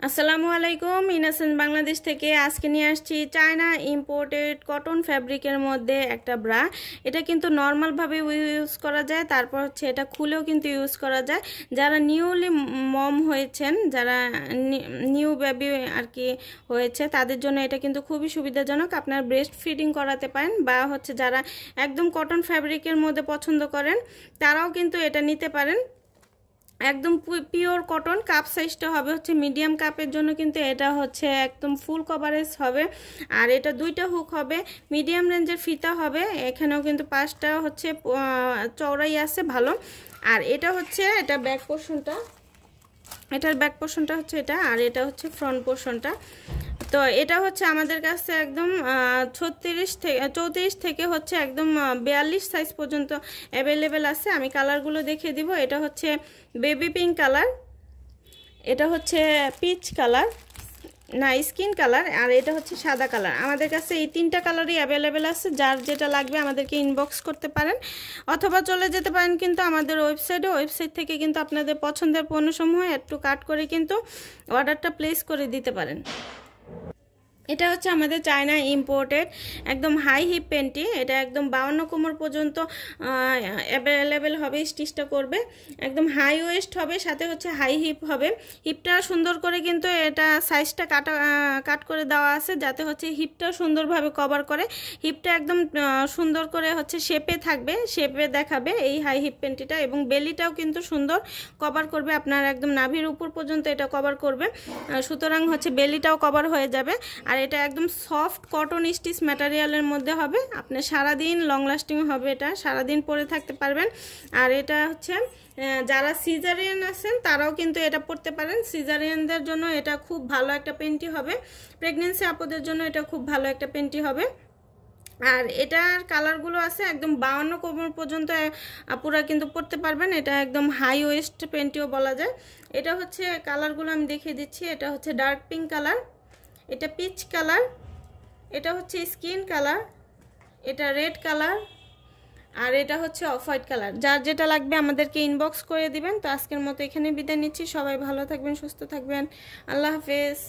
আসসালামু আলাইকুম। ইনোসেন্স বাংলাদেশ থেকে আজকে নিয়ে আসছি চায়না ইম্পোর্টেড কটন ফ্যাব্রিকের মধ্যে একটা ব্রা। এটা কিন্তু নর্মালভাবে ইউজ করা যায়, তারপর হচ্ছে এটা খুলেও কিন্তু ইউজ করা যায়। যারা নিউলি মম হয়েছেন, যারা নিউ বেবি আর কি হয়েছে, তাদের জন্য এটা কিন্তু খুবই সুবিধাজনক। আপনার ব্রেস্ট ফিডিং করাতে পারেন, বা হচ্ছে যারা একদম কটন ফ্যাব্রিকের মধ্যে পছন্দ করেন তারাও কিন্তু এটা নিতে পারেন। একদম পিওর কটন। কাপ সাইজটা হবে হচ্ছে মিডিয়াম কাপের জন্য, কিন্তু এটা হচ্ছে একদম ফুল কভারেজ হবে। আর এটা দুইটা হুক হবে, মিডিয়াম রেঞ্জের ফিতা হবে। এখানেও কিন্তু পাঁচটা হচ্ছে চওড়াই আছে ভালো। আর এটা হচ্ছে এটা ব্যাক পোর্শনটা, এটার ব্যাক পোর্শনটা হচ্ছে এটা, আর এটা হচ্ছে ফ্রন্ট পোর্শনটা। তো এটা হচ্ছে আমাদের কাছে একদম 34 থেকে হচ্ছে একদম 42 সাইজ পর্যন্ত অ্যাভেলেবেল আছে। আমি কালারগুলো দেখিয়ে দিব। এটা হচ্ছে বেবি পিঙ্ক কালার, এটা হচ্ছে পিচ কালার না স্কিন কালার, আর এটা হচ্ছে সাদা কালার। আমাদের কাছে এই তিনটা কালারই অ্যাভেলেবেল আছে। যার যেটা লাগবে আমাদেরকে ইনবক্স করতে পারেন, অথবা চলে যেতে পারেন কিন্তু আমাদের ওয়েবসাইট থেকে কিন্তু আপনাদের পছন্দের পণ্যসমূহ একটু কাট করে কিন্তু অর্ডারটা প্লেস করে দিতে পারেন। এটা হচ্ছে আমাদের চায়না ইম্পোর্টেড একদম হাই হিপ প্যান্টি। এটা একদম 52 কোমর পর্যন্ত অ্যাভেলেবেল হবে। স্টিচটা করবে একদম হাই ওয়েস্ট হবে, সাথে হচ্ছে হাই হিপ হবে। হিপটা সুন্দর করে কিন্তু এটা সাইজটা কাট করে দেওয়া আছে, যাতে হচ্ছে হিপটা সুন্দরভাবে কভার করে। হিপটা একদম সুন্দর করে হচ্ছে শেপে থাকবে, শেপে দেখাবে এই হাই হিপ প্যান্টিটা। এবং বেলিটাও কিন্তু সুন্দর কভার করবে, আপনার একদম নাভির উপর পর্যন্ত এটা কভার করবে। সুতরাং হচ্ছে বেলিটাও কভার হয়ে যাবে। আর এটা একদম সফট কটন স্টিচ ম্যাটেরিয়ালের মধ্যে হবে। আপনি সারাদিন লং লাস্টিং হবে, এটা সারাদিন পরে থাকতে পারবেন। আর এটা হচ্ছে যারা সিজারিয়ান আছেন তারাও কিন্তু এটা পরতে পারেন। সিজারিয়ানদের জন্য এটা খুব ভালো একটা প্যান্টি হবে, প্রেগনেন্সি আপুদের জন্য এটা খুব ভালো একটা প্যান্টি হবে। আর এটার কালারগুলো আছে একদম 52 কোমর পর্যন্ত আপুরা কিন্তু পরতে পারবেন। এটা একদম হাই ওয়েস্ট প্যান্টিও বলা যায়। এটা হচ্ছে কালারগুলো আমি দেখিয়ে দিচ্ছি। এটা হচ্ছে ডার্ক পিঙ্ক কালার, এটা পিচ কালার, এটা হচ্ছে স্কিন কালার, এটা রেড কালার, আর এটা হচ্ছে অফ হোয়াইট কালার। যার যেটা লাগবে আমাদেরকে ইনবক্স করে দিবেন। তো আজকের মতো এখানে বিদায় নিচ্ছি। সবাই ভালো থাকবেন, সুস্থ থাকবেন। আল্লাহ হাফেজ।